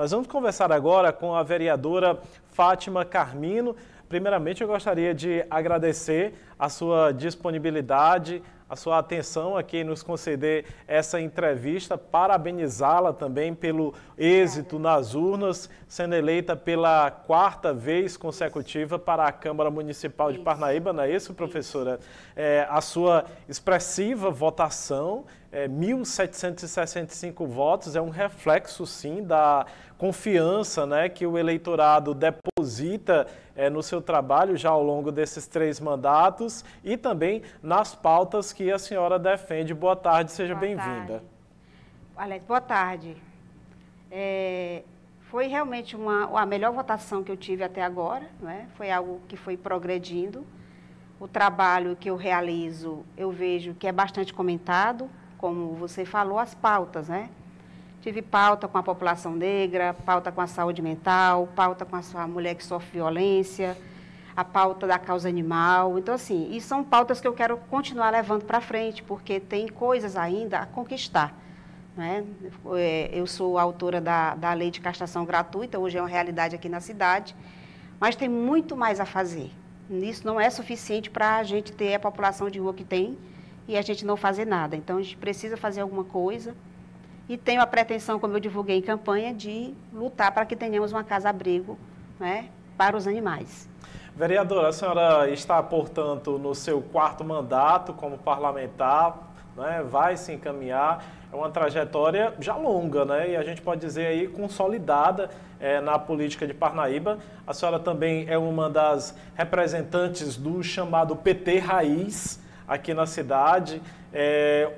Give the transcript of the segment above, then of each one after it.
Nós vamos conversar agora com a vereadora Fátima Carmino. Primeiramente, eu gostaria de agradecer a sua disponibilidade, a sua atenção aqui em nos conceder essa entrevista, parabenizá-la também pelo êxito nas urnas, sendo eleita pela 4ª vez consecutiva para a Câmara Municipal de Parnaíba, não é isso, professora? A sua expressiva votação, 1.765 votos, é um reflexo, sim, da confiança, né, que o eleitorado deposita no seu trabalho já ao longo desses 3 mandatos e também nas pautas que a senhora defende. Boa tarde, seja bem-vinda. Alex, boa tarde. Foi realmente a melhor votação que eu tive até agora, né? Foi algo que foi progredindo. O trabalho que eu realizo, eu vejo que é bastante comentado, como você falou, as pautas, né? Tive pauta com a população negra, pauta com a saúde mental, pauta com a sua mulher que sofre violência, a pauta da causa animal. Então, assim, e são pautas que eu quero continuar levando para frente, porque tem coisas ainda a conquistar, né? Eu sou autora da lei de castração gratuita, hoje é uma realidade aqui na cidade, mas tem muito mais a fazer. Isso não é suficiente para a gente ter a população de rua que tem e a gente não fazer nada. Então, a gente precisa fazer alguma coisa. E tenho a pretensão, como eu divulguei em campanha, de lutar para que tenhamos uma casa-abrigo, né, para os animais. Vereadora, a senhora está, portanto, no seu 4º mandato como parlamentar, né, vai se encaminhar. É uma trajetória já longa, né, e a gente pode dizer aí consolidada na política de Parnaíba. A senhora também é uma das representantes do chamado PT Raiz aqui na cidade.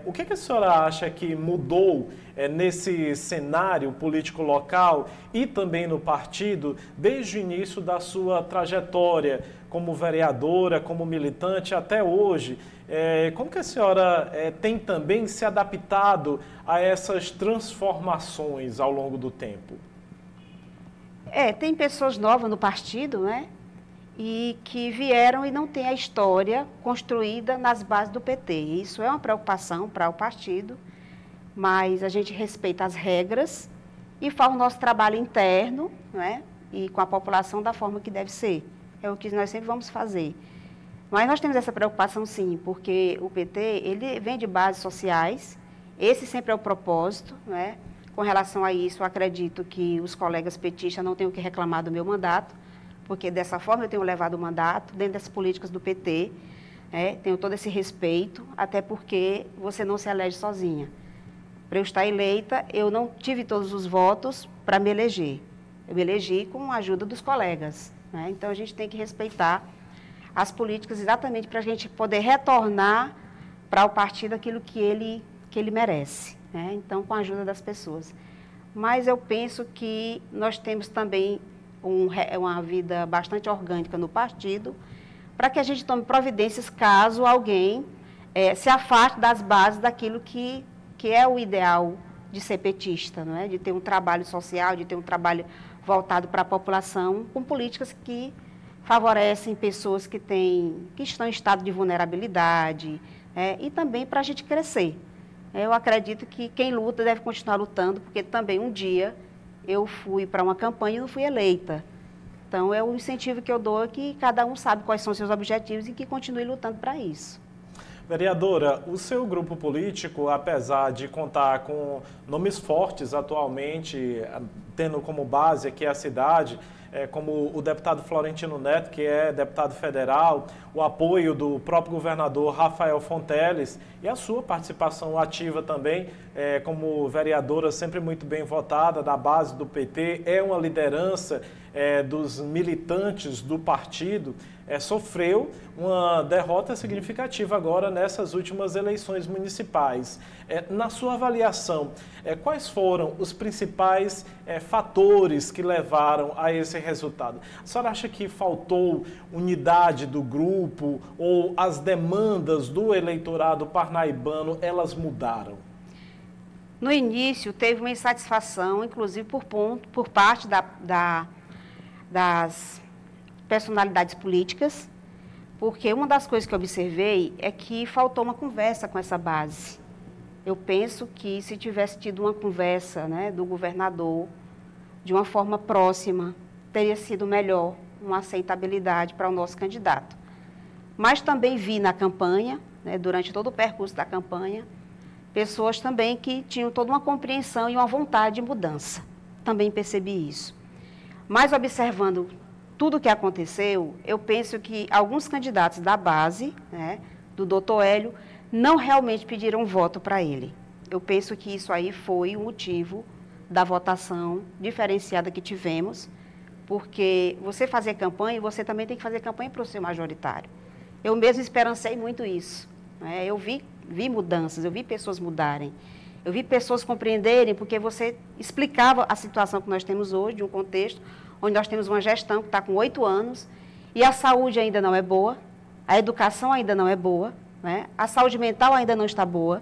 O que a senhora acha que mudou nesse cenário político local e também no partido desde o início da sua trajetória como vereadora, como militante até hoje? Como que a senhora tem também se adaptado a essas transformações ao longo do tempo? Tem pessoas novas no partido, né? E que vieram e não têm a história construída nas bases do PT. Isso é uma preocupação para o partido, mas a gente respeita as regras e faz o nosso trabalho interno, né, e com a população da forma que deve ser. É o que nós sempre vamos fazer. Mas nós temos essa preocupação, sim, porque o PT ele vem de bases sociais, esse sempre é o propósito, né? Com relação a isso, eu acredito que os colegas petistas não têm o que reclamar do meu mandato, porque dessa forma eu tenho levado o mandato, dentro das políticas do PT, tenho todo esse respeito, até porque você não se elege sozinha. Para eu estar eleita, eu não tive todos os votos para me eleger. Eu me elegi com a ajuda dos colegas, né? Então, a gente tem que respeitar as políticas exatamente para a gente poder retornar para o partido aquilo que ele merece, né? Então, com a ajuda das pessoas. Mas eu penso que nós temos também uma vida bastante orgânica no partido, para que a gente tome providências caso alguém se afaste das bases daquilo que é o ideal de ser petista, não é? De ter um trabalho social, de ter um trabalho voltado para a população, com políticas que favorecem pessoas que estão em estado de vulnerabilidade, e também para a gente crescer. Eu acredito que quem luta deve continuar lutando, porque também um dia eu fui para uma campanha e não fui eleita. Então, é o incentivo que eu dou, que cada um sabe quais são os seus objetivos e que continue lutando para isso. Vereadora, o seu grupo político, apesar de contar com nomes fortes atualmente, tendo como base aqui a cidade, como o deputado Florentino Neto, que é deputado federal, o apoio do próprio governador Rafael Fonteles e a sua participação ativa também, como vereadora sempre muito bem votada, da base do PT, é uma liderança dos militantes do partido, sofreu uma derrota significativa agora nessas últimas eleições municipais. Na sua avaliação, quais foram os principais fatores que levaram a esse resultado? A senhora acha que faltou unidade do grupo ou as demandas do eleitorado parnaibano, elas mudaram? No início, teve uma insatisfação, inclusive por parte das personalidades políticas, porque uma das coisas que eu observei é que faltou uma conversa com essa base. Eu penso que se tivesse tido uma conversa, né, do governador, de uma forma próxima, teria sido melhor, uma aceitabilidade para o nosso candidato. Mas também vi na campanha, né, durante todo o percurso da campanha, pessoas também que tinham toda uma compreensão e uma vontade de mudança. Também percebi isso. Mas observando tudo o que aconteceu, eu penso que alguns candidatos da base, né, do doutor Hélio, não realmente pediram voto para ele. Eu penso que isso aí foi o motivo da votação diferenciada que tivemos, porque você fazer campanha, você também tem que fazer campanha para o seu majoritário. Eu mesmo esperancei muito isso, né? Eu vi mudanças, eu vi pessoas mudarem, eu vi pessoas compreenderem, porque você explicava a situação que nós temos hoje, de um contexto onde nós temos uma gestão que está com 8 anos, e a saúde ainda não é boa, a educação ainda não é boa, né? A saúde mental ainda não está boa.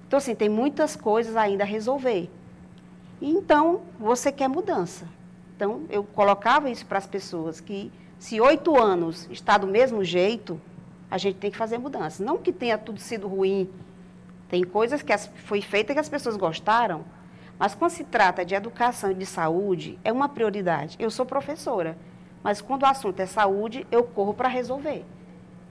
Então, assim, tem muitas coisas ainda a resolver. E, então, você quer mudança. Então, eu colocava isso para as pessoas, que se 8 anos está do mesmo jeito, a gente tem que fazer mudança. Não que tenha tudo sido ruim, tem coisas que foi feita que as pessoas gostaram, mas quando se trata de educação e de saúde, é uma prioridade. Eu sou professora, mas quando o assunto é saúde, eu corro para resolver,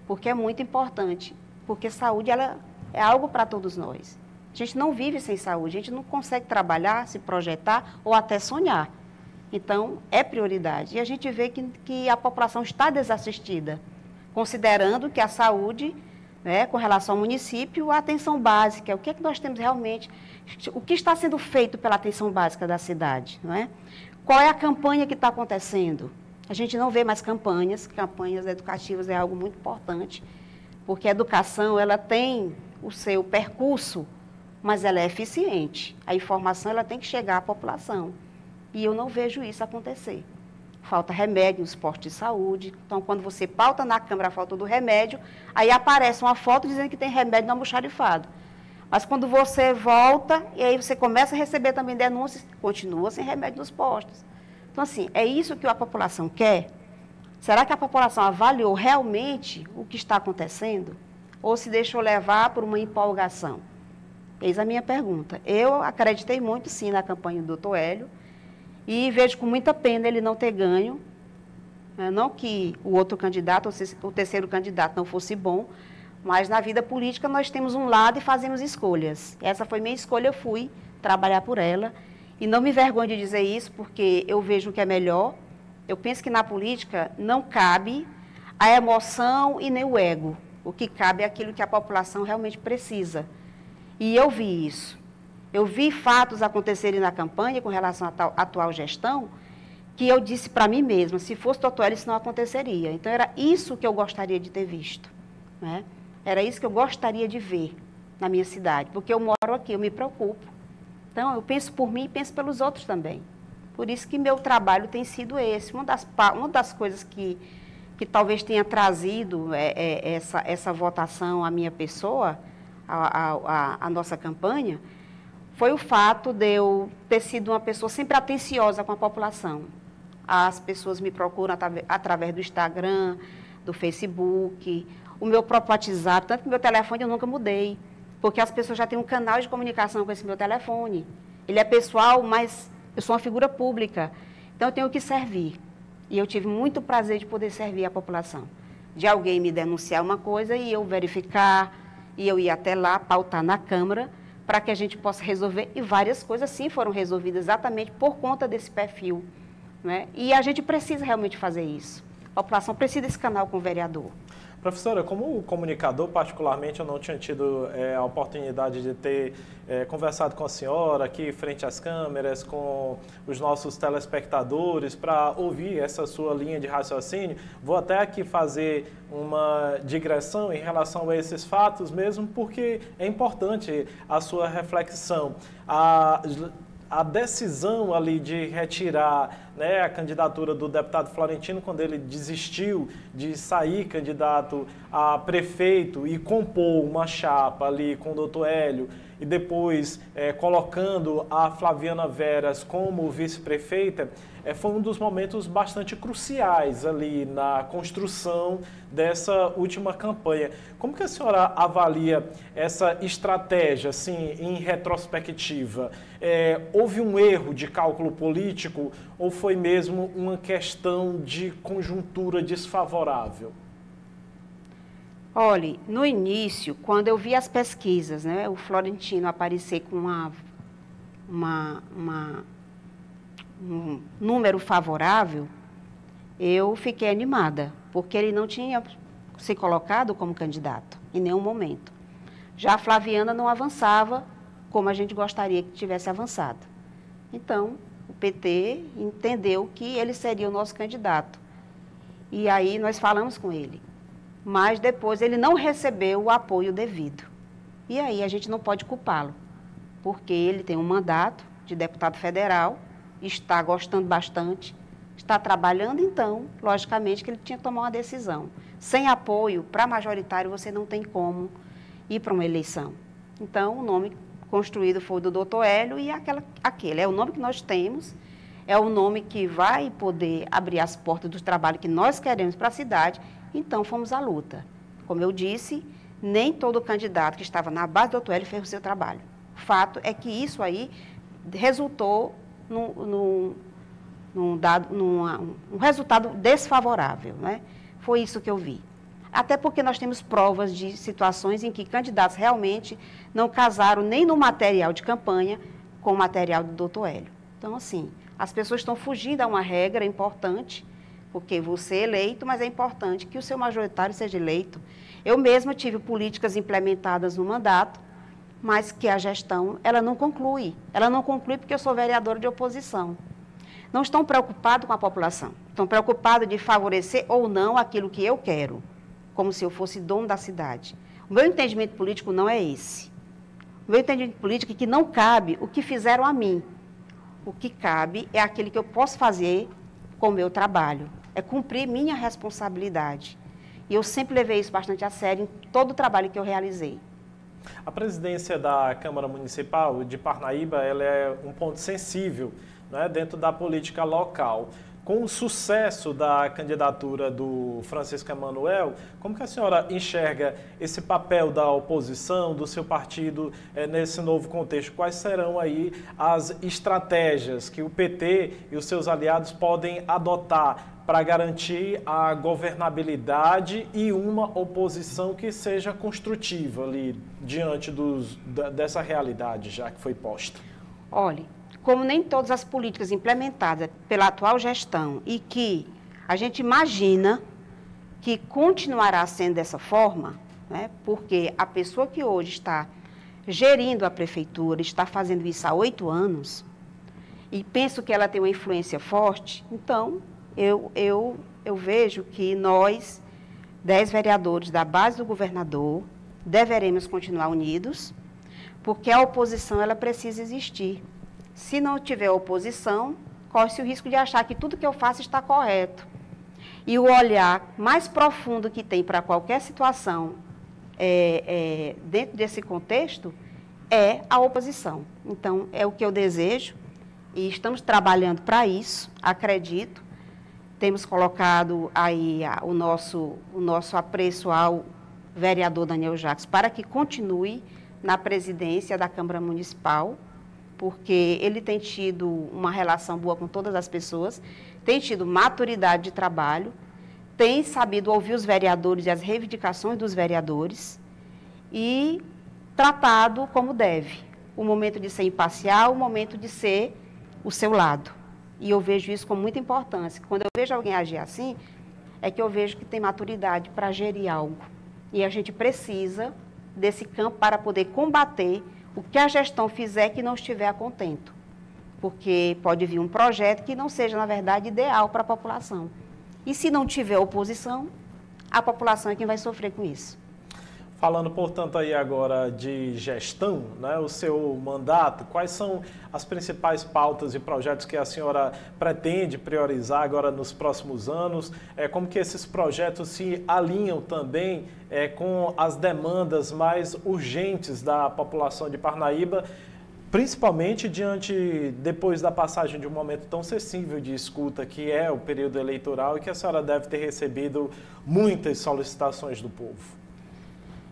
porque é muito importante, porque saúde ela é algo para todos nós. A gente não vive sem saúde, a gente não consegue trabalhar, se projetar ou até sonhar. Então, é prioridade. E a gente vê que a população está desassistida, considerando que a saúde, né, com relação ao município, a atenção básica, o que é que nós temos realmente, o que está sendo feito pela atenção básica da cidade, não é? Qual é a campanha que está acontecendo? A gente não vê mais campanhas educativas é algo muito importante, porque a educação, ela tem o seu percurso, mas ela é eficiente. A informação, ela tem que chegar à população. E eu não vejo isso acontecer. Falta remédio nos postos de saúde. Então, quando você pauta na Câmara a falta do remédio, aí aparece uma foto dizendo que tem remédio no almoxarifado. Mas quando você volta, e aí você começa a receber também denúncias, continua sem remédio nos postos. Então, assim, é isso que a população quer? Será que a população avaliou realmente o que está acontecendo? Ou se deixou levar por uma empolgação? Eis a minha pergunta. Eu acreditei muito, sim, na campanha do doutor Hélio, e vejo com muita pena ele não ter ganho, né? Não que o outro candidato, o terceiro candidato não fosse bom, mas na vida política nós temos um lado e fazemos escolhas. Essa foi minha escolha, eu fui trabalhar por ela, e não me vergonho de dizer isso, porque eu vejo o que é melhor. Eu penso que na política não cabe a emoção e nem o ego. O que cabe é aquilo que a população realmente precisa. E eu vi isso. Eu vi fatos acontecerem na campanha com relação à atual gestão, que eu disse para mim mesma, se fosse doutor Hélio, isso não aconteceria. Então, era isso que eu gostaria de ter visto, né? Era isso que eu gostaria de ver na minha cidade, porque eu moro aqui, eu me preocupo. Então, eu penso por mim e penso pelos outros também. Por isso que meu trabalho tem sido esse. Uma das coisas que talvez tenha trazido essa votação à minha pessoa, a nossa campanha, foi o fato de eu ter sido uma pessoa sempre atenciosa com a população. As pessoas me procuram através do Instagram, do Facebook, o meu próprio WhatsApp, tanto que meu telefone eu nunca mudei, porque as pessoas já têm um canal de comunicação com esse meu telefone. Ele é pessoal, mas eu sou uma figura pública, então eu tenho que servir. E eu tive muito prazer de poder servir a população. De alguém me denunciar uma coisa e eu verificar, e eu ir até lá, pautar na Câmara, para que a gente possa resolver, e várias coisas sim foram resolvidas exatamente por conta desse perfil, né? E a gente precisa realmente fazer isso. A população precisa desse canal com o vereador. Professora, como comunicador, particularmente, eu não tinha tido a oportunidade de ter conversado com a senhora aqui frente às câmeras, com os nossos telespectadores, para ouvir essa sua linha de raciocínio. Vou até aqui fazer uma digressão em relação a esses fatos mesmo, porque é importante a sua reflexão. A decisão ali de retirar, né, a candidatura do deputado Florentino, quando ele desistiu de sair candidato a prefeito e compor uma chapa ali com o doutor Hélio, e depois colocando a Flaviana Veras como vice-prefeita, foi um dos momentos bastante cruciais ali na construção dessa última campanha. Como que a senhora avalia essa estratégia, assim, em retrospectiva? Houve um erro de cálculo político ou foi mesmo uma questão de conjuntura desfavorável? Olhe, no início, quando eu vi as pesquisas, né, o Florentino aparecer com um número favorável, eu fiquei animada, porque ele não tinha se colocado como candidato em nenhum momento. Já a Flaviana não avançava como a gente gostaria que tivesse avançado. Então, o PT entendeu que ele seria o nosso candidato. E aí nós falamos com ele. Mas depois ele não recebeu o apoio devido. E aí a gente não pode culpá-lo, porque ele tem um mandato de deputado federal, está gostando bastante, está trabalhando, então, logicamente, que ele tinha que tomar uma decisão. Sem apoio, para majoritário, você não tem como ir para uma eleição. Então, o nome construído foi o do doutor Hélio e aquele. É o nome que nós temos, é o nome que vai poder abrir as portas do trabalho que nós queremos para a cidade. Então, fomos à luta. Como eu disse, nem todo candidato que estava na base do doutor Hélio fez o seu trabalho. O fato é que isso aí resultou num resultado desfavorável, né? Foi isso que eu vi. Até porque nós temos provas de situações em que candidatos realmente não casaram nem no material de campanha com o material do doutor Hélio. Então, assim, as pessoas estão fugindo a uma regra importante, porque você é eleito, mas é importante que o seu majoritário seja eleito. Eu mesma tive políticas implementadas no mandato, mas que a gestão, ela não conclui. Ela não conclui porque eu sou vereadora de oposição. Não estão preocupados com a população. Estão preocupados de favorecer ou não aquilo que eu quero, como se eu fosse dono da cidade. O meu entendimento político não é esse. O meu entendimento político é que não cabe o que fizeram a mim. O que cabe é aquele que eu posso fazer com o meu trabalho. É cumprir minha responsabilidade. E eu sempre levei isso bastante a sério em todo o trabalho que eu realizei. A presidência da Câmara Municipal de Parnaíba, ela é um ponto sensível, né, dentro da política local. Com o sucesso da candidatura do Francisco Emanuel, como que a senhora enxerga esse papel da oposição, do seu partido, nesse novo contexto? Quais serão aí as estratégias que o PT e os seus aliados podem adotar para garantir a governabilidade e uma oposição que seja construtiva ali diante dessa realidade já que foi posta? Olhe, como nem todas as políticas implementadas pela atual gestão e que a gente imagina que continuará sendo dessa forma, né, porque a pessoa que hoje está gerindo a prefeitura, está fazendo isso há 8 anos, e penso que ela tem uma influência forte, então eu vejo que nós, 10 vereadores da base do governador, deveremos continuar unidos, porque a oposição ela precisa existir. Se não tiver oposição, corre-se o risco de achar que tudo que eu faço está correto. E o olhar mais profundo que tem para qualquer situação dentro desse contexto é a oposição. Então, é o que eu desejo e estamos trabalhando para isso, acredito. Temos colocado aí o nosso apreço ao vereador Daniel Jacques para que continue na presidência da Câmara Municipal, porque ele tem tido uma relação boa com todas as pessoas, tem tido maturidade de trabalho, tem sabido ouvir os vereadores e as reivindicações dos vereadores e tratado como deve. O momento de ser imparcial, o momento de ser o seu lado. E eu vejo isso com muita importância. Quando eu vejo alguém agir assim, é que eu vejo que tem maturidade para gerir algo. E a gente precisa desse campo para poder combater o que a gestão fizer que não estiver a contento. Porque pode vir um projeto que não seja, na verdade, ideal para a população. E se não tiver oposição, a população é quem vai sofrer com isso. Falando, portanto, aí agora de gestão, né, o seu mandato, quais são as principais pautas e projetos que a senhora pretende priorizar agora nos próximos anos? Como que esses projetos se alinham também com as demandas mais urgentes da população de Parnaíba, principalmente depois da passagem de um momento tão sensível de escuta, que é o período eleitoral, e que a senhora deve ter recebido muitas solicitações do povo?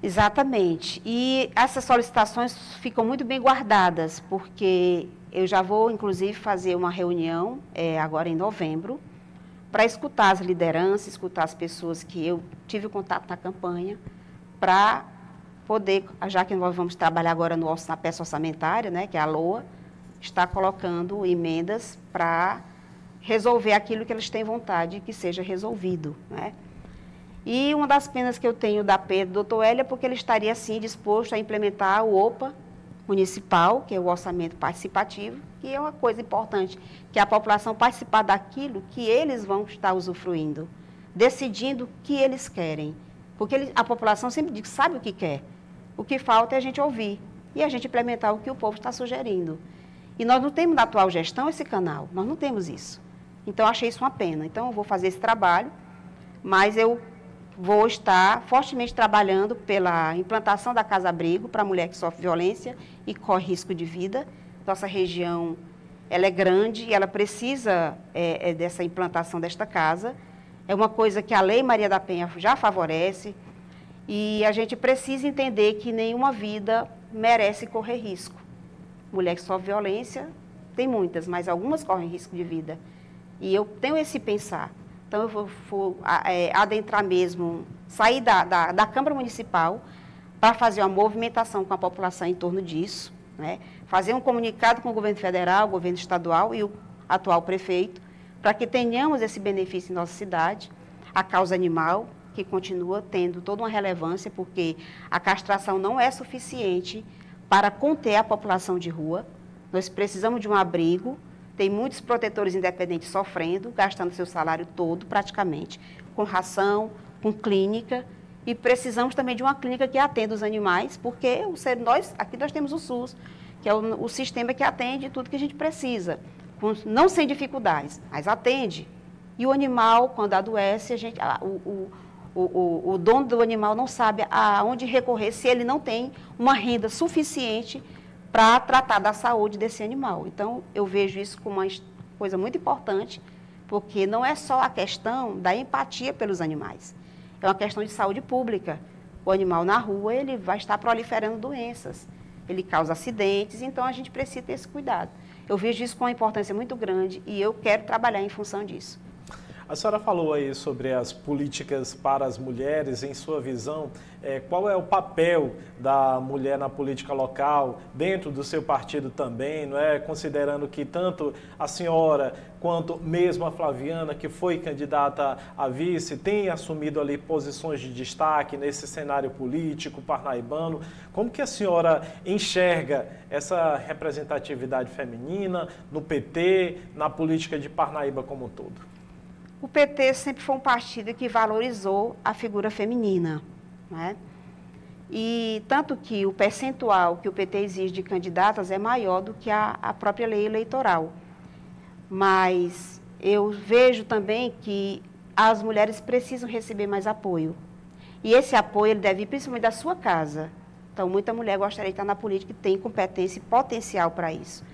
Exatamente. E essas solicitações ficam muito bem guardadas, porque eu já vou, inclusive, fazer uma reunião agora em novembro, para escutar as lideranças, escutar as pessoas que eu tive contato na campanha, para poder, já que nós vamos trabalhar agora na peça orçamentária, né, que é a LOA, está colocando emendas para resolver aquilo que eles têm vontade que seja resolvido, né? E uma das penas que eu tenho da perda do doutor Hélio é porque ele estaria, sim, disposto a implementar o OPA municipal, que é o orçamento participativo, que é uma coisa importante, que a população participar daquilo que eles vão estar usufruindo, decidindo o que eles querem. Porque a população sempre diz, sabe o que quer. O que falta é a gente ouvir e a gente implementar o que o povo está sugerindo. E nós não temos na atual gestão esse canal, nós não temos isso. Então, eu achei isso uma pena. Então, eu vou fazer esse trabalho, mas eu vou estar fortemente trabalhando pela implantação da casa-abrigo para a mulher que sofre violência e corre risco de vida. Nossa região, ela é grande e ela precisa dessa implantação desta casa. É uma coisa que a Lei Maria da Penha já favorece e a gente precisa entender que nenhuma vida merece correr risco. Mulher que sofre violência, tem muitas, mas algumas correm risco de vida. E eu tenho esse pensar. Então, eu vou adentrar mesmo, sair da Câmara Municipal para fazer uma movimentação com a população em torno disso, né? Fazer um comunicado com o governo federal, o governo estadual e o atual prefeito, para que tenhamos esse benefício em nossa cidade. A causa animal, que continua tendo toda uma relevância, porque a castração não é suficiente para conter a população de rua. Nós precisamos de um abrigo. Tem muitos protetores independentes sofrendo, gastando seu salário todo, praticamente, com ração, com clínica, e precisamos também de uma clínica que atenda os animais, porque aqui nós temos o SUS, que é o sistema que atende tudo que a gente precisa, não sem dificuldades, mas atende. E o animal, quando adoece, o dono do animal não sabe aonde recorrer se ele não tem uma renda suficiente para tratar da saúde desse animal. Então, eu vejo isso como uma coisa muito importante, porque não é só a questão da empatia pelos animais, é uma questão de saúde pública. O animal na rua, ele vai estar proliferando doenças, ele causa acidentes, então a gente precisa ter esse cuidado. Eu vejo isso com uma importância muito grande e eu quero trabalhar em função disso. A senhora falou aí sobre as políticas para as mulheres. Em sua visão, qual é o papel da mulher na política local, dentro do seu partido também, não é? Considerando que tanto a senhora quanto mesmo a Flaviana, que foi candidata a vice, tem assumido ali posições de destaque nesse cenário político parnaibano. Como que a senhora enxerga essa representatividade feminina no PT, na política de Parnaíba como um todo? O PT sempre foi um partido que valorizou a figura feminina, né? E tanto que o percentual que o PT exige de candidatas é maior do que a própria lei eleitoral. Mas eu vejo também que as mulheres precisam receber mais apoio. E esse apoio ele deve vir principalmente da sua casa. Então, muita mulher gostaria de estar na política e tem competência e potencial para isso.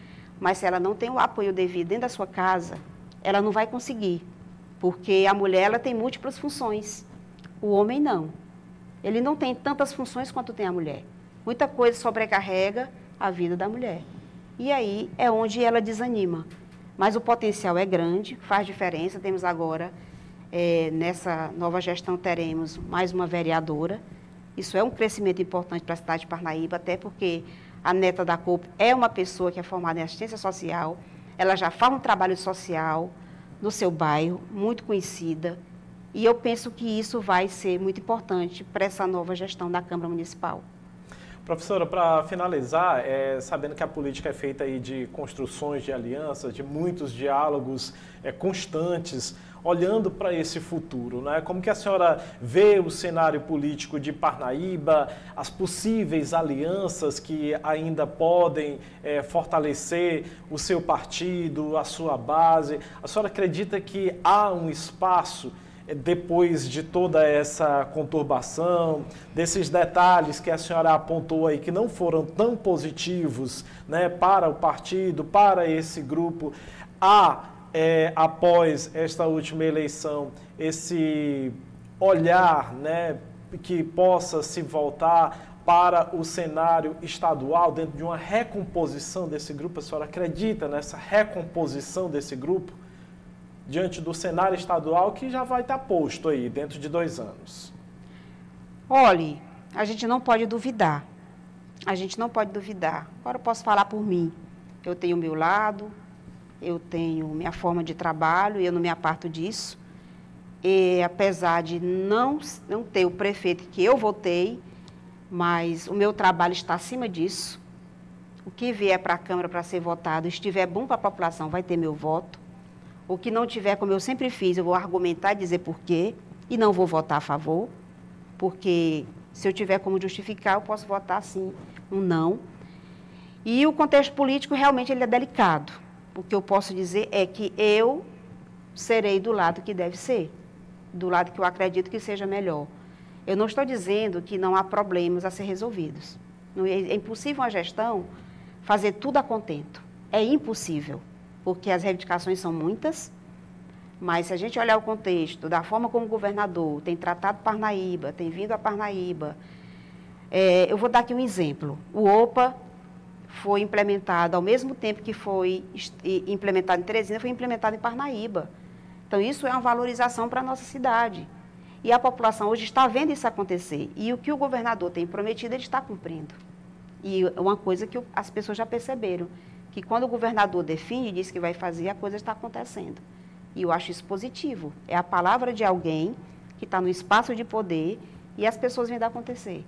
Mas se ela não tem o apoio devido dentro da sua casa, ela não vai conseguir. Porque a mulher ela tem múltiplas funções, o homem não. Ele não tem tantas funções quanto tem a mulher. Muita coisa sobrecarrega a vida da mulher. E aí é onde ela desanima. Mas o potencial é grande, faz diferença. Temos agora, nessa nova gestão, teremos mais uma vereadora. Isso é um crescimento importante para a cidade de Parnaíba, até porque a neta da COP é uma pessoa que é formada em assistência social, ela já faz um trabalho social no seu bairro, muito conhecida, e eu penso que isso vai ser muito importante para essa nova gestão da Câmara Municipal. Professora, para finalizar, sabendo que a política é feita aí de construções de alianças, de muitos diálogos constantes, olhando para esse futuro, né? Como que a senhora vê o cenário político de Parnaíba, as possíveis alianças que ainda podem fortalecer o seu partido, a sua base? A senhora acredita que há um espaço depois de toda essa conturbação, desses detalhes que a senhora apontou aí que não foram tão positivos, né, para o partido, para esse grupo, após esta última eleição, esse olhar, né, que possa se voltar para o cenário estadual, dentro de uma recomposição desse grupo? A senhora acredita nessa recomposição desse grupo? Diante do cenário estadual que já vai estar posto aí dentro de 2 anos? Olhe, a gente não pode duvidar. A gente não pode duvidar. Agora eu posso falar por mim. Eu tenho o meu lado, eu tenho minha forma de trabalho e eu não me aparto disso. E apesar de não ter o prefeito que eu votei, mas o meu trabalho está acima disso. O que vier para a Câmara para ser votado, estiver bom para a população, vai ter meu voto. O que não tiver, como eu sempre fiz, eu vou argumentar e dizer por quê, e não vou votar a favor, porque se eu tiver como justificar, eu posso votar sim, um não. E o contexto político realmente ele é delicado. O que eu posso dizer é que eu serei do lado que deve ser, do lado que eu acredito que seja melhor. Eu não estou dizendo que não há problemas a ser resolvidos. É impossível uma gestão fazer tudo a contento. É impossível. Porque as reivindicações são muitas, mas se a gente olhar o contexto, da forma como o governador tem tratado Parnaíba, tem vindo a Parnaíba, eu vou dar aqui um exemplo. O OPA foi implementado ao mesmo tempo que foi implementado em Teresina, foi implementado em Parnaíba. Então, isso é uma valorização para a nossa cidade. E a população hoje está vendo isso acontecer. E o que o governador tem prometido, ele está cumprindo. E uma coisa que as pessoas já perceberam, que quando o governador define e diz que vai fazer, a coisa está acontecendo. E eu acho isso positivo. É a palavra de alguém que está no espaço de poder e as pessoas vêm acontecer.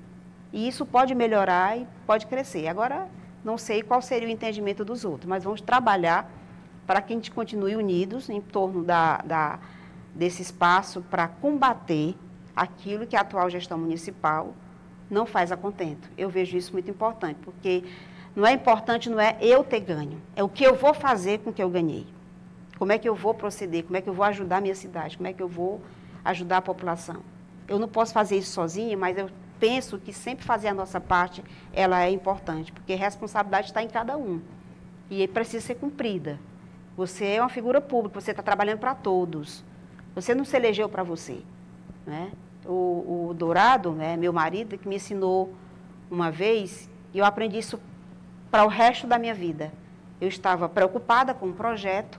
E isso pode melhorar e pode crescer. Agora, não sei qual seria o entendimento dos outros, mas vamos trabalhar para que a gente continue unidos em torno desse espaço para combater aquilo que a atual gestão municipal não faz a contento. Eu vejo isso muito importante, porque não é importante, não é eu ter ganho, é o que eu vou fazer com o que eu ganhei. Como é que eu vou proceder, como é que eu vou ajudar a minha cidade, como é que eu vou ajudar a população. Eu não posso fazer isso sozinha, mas eu penso que sempre fazer a nossa parte, ela é importante, porque a responsabilidade está em cada um e precisa ser cumprida. Você é uma figura pública, você está trabalhando para todos, você não se elegeu para você, né? O Dourado, né, meu marido, que me ensinou uma vez, e eu aprendi isso para o resto da minha vida. Eu estava preocupada com o projeto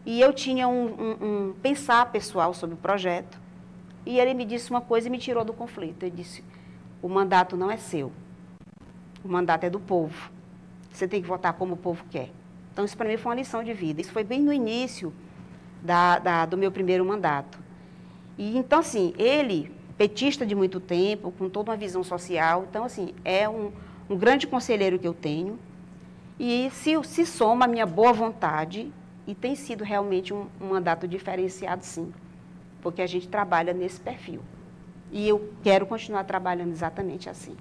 e eu tinha um pensar pessoal sobre o projeto. E ele me disse uma coisa e me tirou do conflito. Ele disse, o mandato não é seu, o mandato é do povo. Você tem que votar como o povo quer. Então, isso para mim foi uma lição de vida. Isso foi bem no início do meu primeiro mandato. E, então, assim, ele, petista de muito tempo, com toda uma visão social, então, assim, é um grande conselheiro que eu tenho, e se soma a minha boa vontade, e tem sido realmente um mandato diferenciado, sim, porque a gente trabalha nesse perfil. E eu quero continuar trabalhando exatamente assim.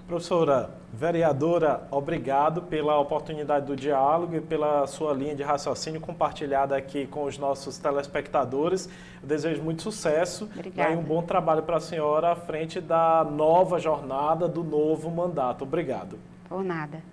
Professora, vereadora, obrigado pela oportunidade do diálogo e pela sua linha de raciocínio compartilhada aqui com os nossos telespectadores. Eu desejo muito sucesso. Obrigada. E um bom trabalho para a senhora à frente da nova jornada, do novo mandato. Obrigado. Por nada.